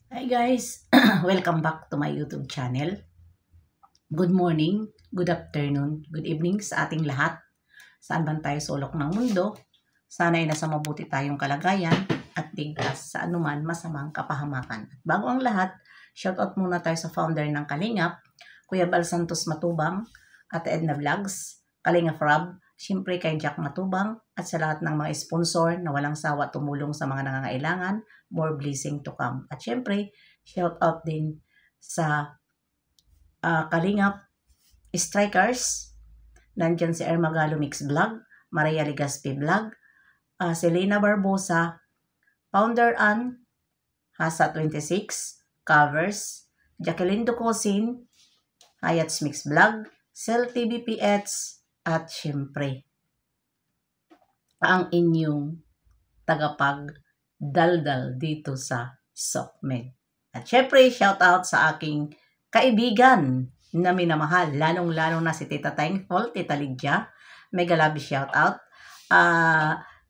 Hi guys, welcome back to my YouTube channel. Good morning, good afternoon, good evening sa ating lahat. Saan man tayo sulok ng mundo, sana'y nasa mabuti tayong kalagayan at ligtas sa anuman masamang kapahamakan. At bago ang lahat, shoutout muna tayo sa founder ng Kalingap, Kuya Bal Santos Matubang, at Edna Vlogs, Kalingap Rob, siyempre kay Jack Matubang, at sa lahat ng mga sponsor na walang sawa tumulong sa mga nangangailangan, more blessing to come. At siyempre, shoutout din sa Kalingap Strikers. Nandyan si Ermagalo Mix Vlog, Maria Ligaspi Vlog, Selena Barbosa, Founder Ann, Hasa 26, Covers, Jacqueline Ducosin, Hayats Mix Vlog, Cell TVPH, at syempre, ang inyong tagapagdaldal dito sa SOCMED. At syempre, shout out sa aking kaibigan na minamahal, lalong-lalo na si Tita Thankful, Tita Lydia, mega love shout out.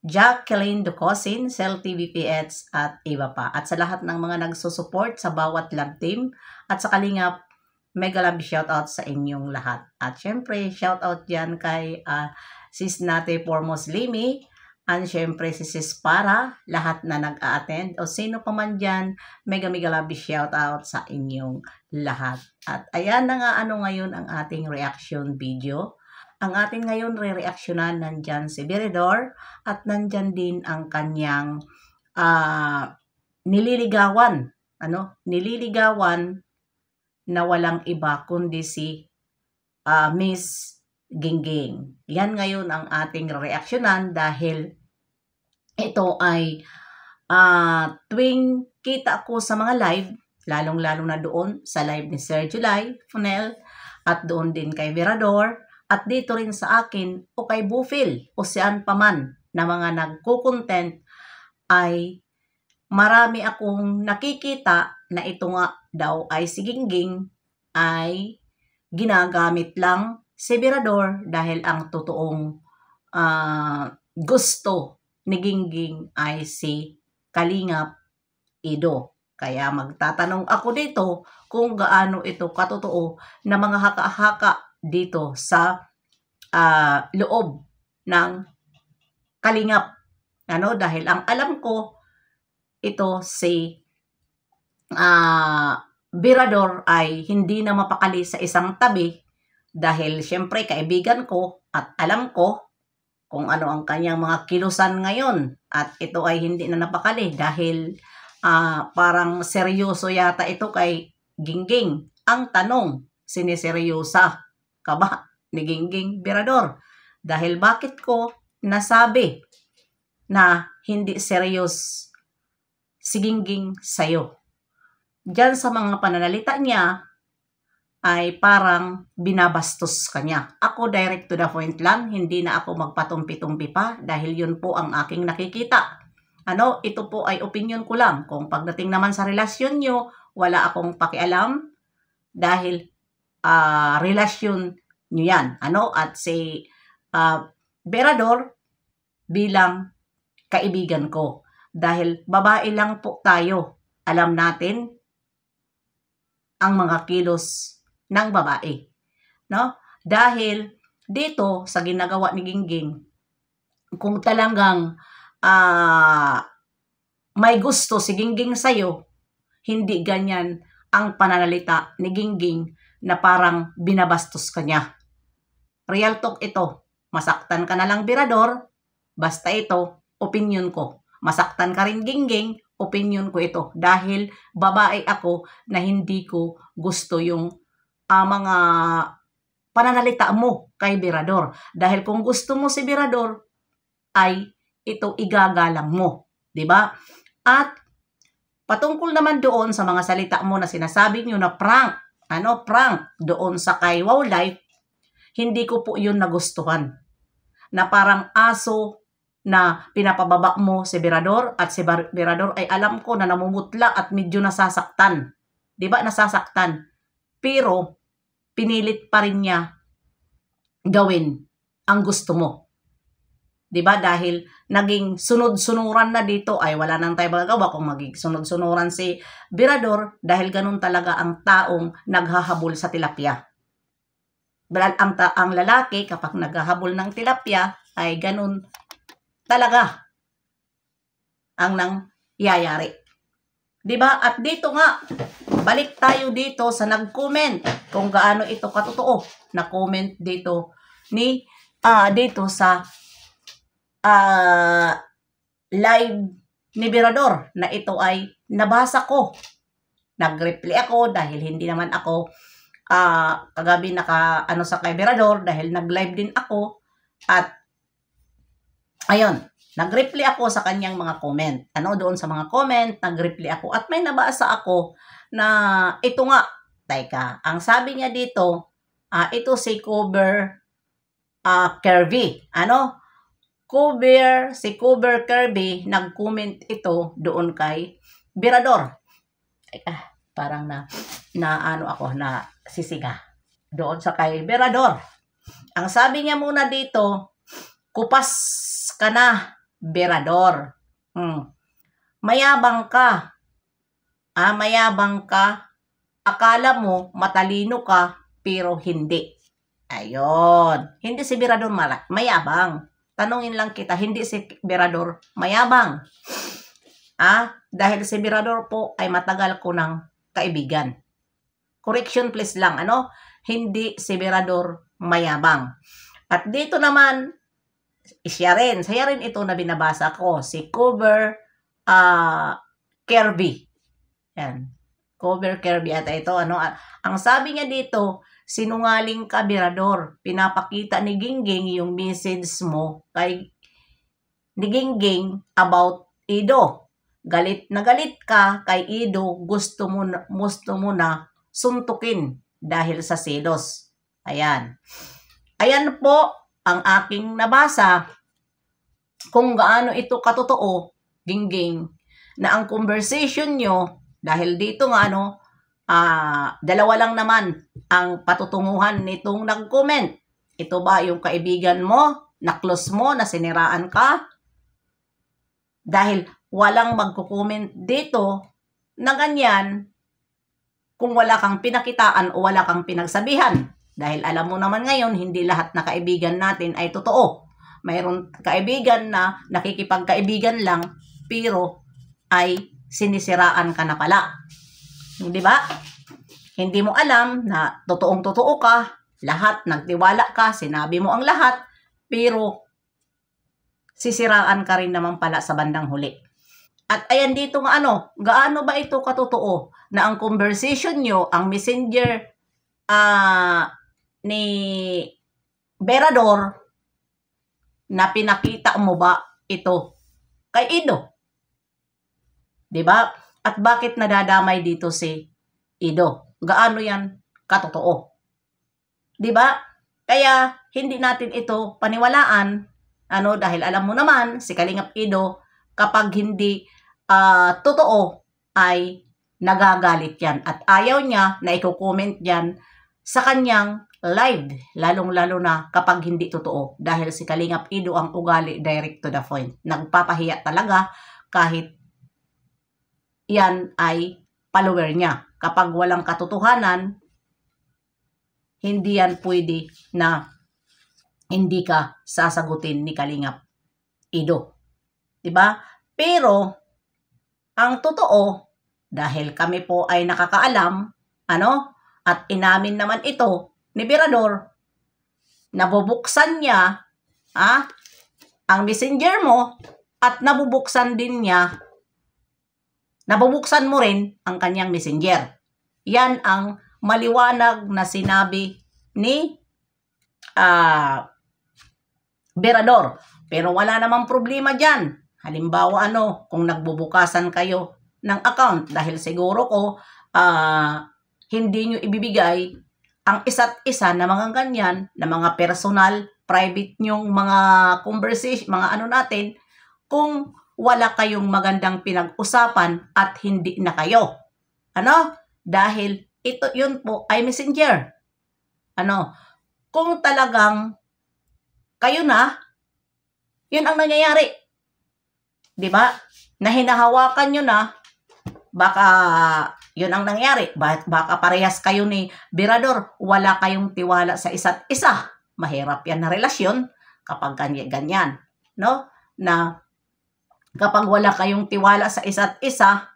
Jacqueline Ducosin, Cell TVPH, at iba pa. At sa lahat ng mga nagsusupport sa bawat love team at sa Kalingap, mega love shout out sa inyong lahat. At syempre, shout out dyan kay Sis Nate Formos Limi, and syempre si Sis Para, lahat na nag-a-attend o sino pa man dyan, mega love shout out sa inyong lahat. At ayan na nga ngayon ang ating reaction video. Ang ating ngayon re-reactionan, nandyan si Viridor at nandyan din ang kanyang nililigawan. Nililigawan na walang iba kundi si Miss Gingging. Yan ngayon ang ating reaksyonan dahil ito ay tuwing kita ko sa mga live, lalong-lalo na doon sa live ni Sir July Funel at doon din kay Virador at dito rin sa akin o kay Bufil o siyan paman na mga nagko-content ay marami akong nakikita na ito nga daw ay si Gingging ay ginagamit lang si Virador dahil ang totoong gusto ni Gingging ay si Kalingap Ido. Kaya magtatanong ako dito kung gaano ito katotoo na mga haka-haka dito sa loob ng Kalingap. Dahil ang alam ko, ito si Virador ay hindi na mapakali sa isang tabi dahil syempre kaibigan ko at alam ko kung ano ang kanyang mga kilusan ngayon at ito ay hindi na napakali dahil parang seryoso yata ito kay Gingging. Ang tanong, siniseryosa ka ba ni Gingging Virador? Dahil bakit ko nasabi na hindi serious si Gingging sa'yo? Diyan sa mga pananalita niya ay parang binabastos kanya. Ako direct to the point lang, hindi na ako magpatumpi-tumpi pa dahil yun po ang aking nakikita. Ito po ay opinion ko lang. Kung pagdating naman sa relasyon nyo, wala akong pakialam dahil relasyon nyo yan. At si Virador bilang kaibigan ko. Dahil babae lang po tayo. Alam natin ang mga kilos ng babae. Dahil dito sa ginagawa ni Gingging, kung talagang may gusto si Gingging sa'yo, hindi ganyan ang pananalita ni Gingging na parang binabastos ka niya. Real talk ito. Masaktan ka na lang Virador, basta ito, opinion ko. Masaktan ka rin Gingging, opinion ko ito. Dahil babae ako na hindi ko gusto yung mga pananalita mo kay Virador. Dahil kung gusto mo si Virador, ay ito igagalang mo. Diba? At patungkol naman doon sa mga salita mo na sinasabi nyo na prank, prank doon sa kay Wow Life, hindi ko po yun nagustuhan. Na parang aso na pinapababa mo si Virador at si Virador ay alam ko na namumutla at medyo nasasaktan. Diba? Nasasaktan. Pero pinilit pa rin niya gawin ang gusto mo. 'Di ba? Dahil naging sunod-sunuran na dito ay wala nang tayo magagawa kung maging sunod-sunuran si Berador dahil ganun talaga ang taong naghahabol sa tilapia. Ang lalaki kapag naghahabol ng tilapia ay ganun talaga ang nangyayari. 'Di ba? At dito nga, balik tayo dito sa nag-comment kung gaano ito katotoo. Na-comment dito dito sa live ni Berador na ito ay nabasa ko. Nag-reply ako dahil hindi naman ako kagabi sa kay Berador dahil nag-live din ako at ayun, nag-reply ako sa kanyang mga comment. Doon sa mga comment, nag-reply ako at may nabasa ako na ito nga, teka, ang sabi niya dito, ito si Cover Kirby. Si Cover Kirby, nag-comment ito doon kay Berador. Teka, parang na sisiga doon sa kay Berador. Ang sabi niya muna dito, kupas ka na, Berador. Mayabang ka. Mayabang ka. Akala mo matalino ka, pero hindi. Ayun. Hindi si Berador mayabang. Tanungin lang kita, hindi si Berador mayabang. Dahil si Berador po ay matagal ko ng kaibigan. Correction please lang, hindi si Berador mayabang. At dito naman, siya rin ito na binabasa ko, si Cover Kirby. Yan. Cover Kirby at ito, ang sabi niya dito, sinungaling ka, Berador. Pinapakita ni Gingging yung message mo kay ni Gingging about Ido. Galit na galit ka kay Ido, gusto mo na suntukin dahil sa selos. Ayan. Ayan po ang aking nabasa kung gaano ito katotoo, Gingging, na ang conversation nyo, dahil dito nga dalawa lang naman ang patutunguhan nitong nag-comment. Ito ba yung kaibigan mo, na close mo, na siniraan ka? Dahil walang magko-comment dito na ganyan kung wala kang pinakitaan o wala kang pinagsabihan. Dahil alam mo naman ngayon, hindi lahat na kaibigan natin ay totoo. Mayroon kaibigan na nakikipagkaibigan lang, pero ay sinisiraan ka na pala. Di ba? Hindi mo alam na totoong-totoo ka, lahat, nagtiwala ka, sinabi mo ang lahat, pero sisiraan ka rin naman pala sa bandang huli. At ayan dito nga gaano ba ito katotoo na ang conversation nyo, ang messenger ni Berador, na pinakita mo ba ito kay Ido? Diba? At bakit nadadamay dito si Ido? Gaano yan katotoo? Diba? Kaya hindi natin ito paniwalaan, dahil alam mo naman si Kalingap Ido, kapag hindi totoo ay nagagalit yan at ayaw niya na i-comment yan sa kanyang live, lalong-lalo na kapag hindi totoo. Dahil si Kalingap Ido ang ugali, direct to the point. Nagpapahiya talaga kahit yan ay follower niya. Kapag walang katotohanan, hindi yan pwede na hindi ka sasagutin ni Kalingap Ido. Diba? Pero, ang totoo, dahil kami po ay nakakaalam, at inamin naman ito ni Berador, nabubuksan niya ang messenger mo at nabubuksan mo rin ang kanyang messenger. Yan ang maliwanag na sinabi ni Berador. Pero wala namang problema dyan. Halimbawa kung nagbubukasan kayo ng account, dahil siguro ko hindi nyo ibibigay ang isa't isa na mga ganyan, na mga personal, private nyong mga conversation, mga natin, kung wala kayong magandang pinag-usapan at hindi na kayo. Dahil yun po ay messenger. Kung talagang kayo na, Yun ang nangyayari. Di ba? Na hinahawakan nyo na, baka yun ang nangyari. Baka parehas kayo ni Birador, wala kayong tiwala sa isa't isa. Mahirap yan na relasyon kapag ganyan. No? Na kapag wala kayong tiwala sa isa't isa,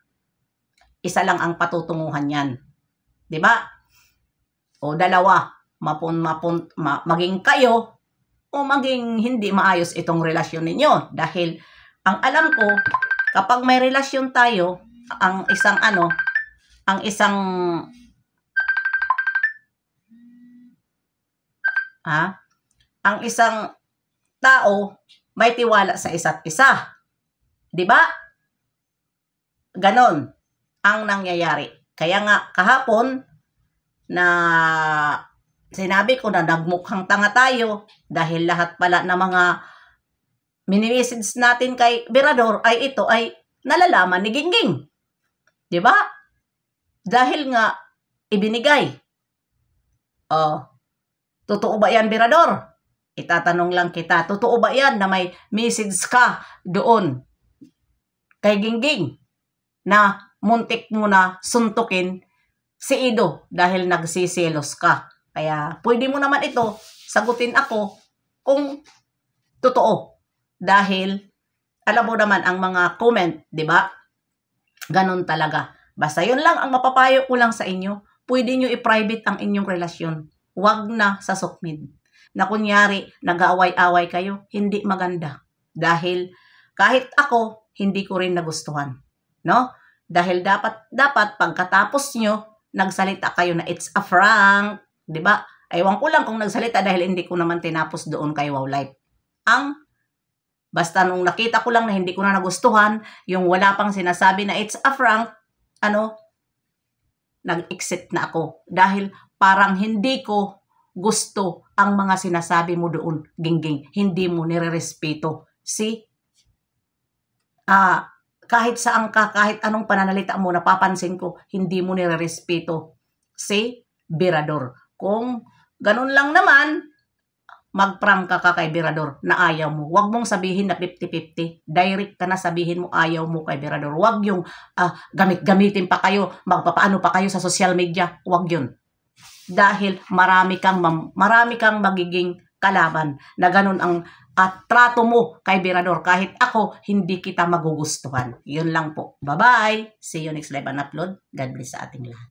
isa lang ang patutunguhan yan. Di ba? O dalawa, maging kayo o maging hindi maayos itong relasyon ninyo. Dahil ang alam ko, kapag may relasyon tayo, ang isang tao may tiwala sa isa't isa. 'Di ba? Ganon ang nangyayari. Kaya nga kahapon na sinabi ko na nagmukhang tanga tayo dahil lahat pala ng mga mini-message natin kay Birador ay ito ay nalalaman ni Gingging. 'Di ba? Dahil nga ibinigay. Totoo ba 'yan, Birador? Itatanong lang kita, totoo ba 'yan na may message ka doon kay Gingging na muntik mo na suntukin si Ido dahil nagsisilos ka? Kaya pwede mo naman ito sagutin ako kung totoo. Dahil alam mo naman ang mga comment, 'di ba? Ganon talaga. Basta yun lang ang mapapayo ko lang sa inyo. Pwede nyo i-private ang inyong relasyon. Huwag na sa sukmid. Na kunyari, nag-aaway-away kayo, hindi maganda. Dahil kahit ako, hindi ko rin nagustuhan. No? Dahil dapat pagkatapos nyo, nagsalita kayo na it's a prank. Diba? Ewan ko lang kung nagsalita dahil hindi ko naman tinapos doon kay Wow Life. Basta nung nakita ko lang na hindi ko na nagustuhan, yung wala pang sinasabi na it's a prank, nag-exit na ako. Dahil parang hindi ko gusto ang mga sinasabi mo doon, Gingging. Hindi mo nire-respeto. Kahit saan ka, kahit anong pananalita mo, napapansin ko, hindi mo nire-respeto si Birador. Kung ganun lang naman, mag-prank ka kay Birador na ayaw mo. Huwag mong sabihin na 50-50. Direct ka na sabihin mo ayaw mo kay Birador. Huwag yung gamitin pa kayo, magpapaano pa kayo sa social media. Huwag yun. Dahil marami kang magiging kalaban na ganun ang trato mo kay Birador. Kahit ako, hindi kita magugustuhan. Yun lang po. Bye-bye. See you next live and upload. God bless sa ating lahat.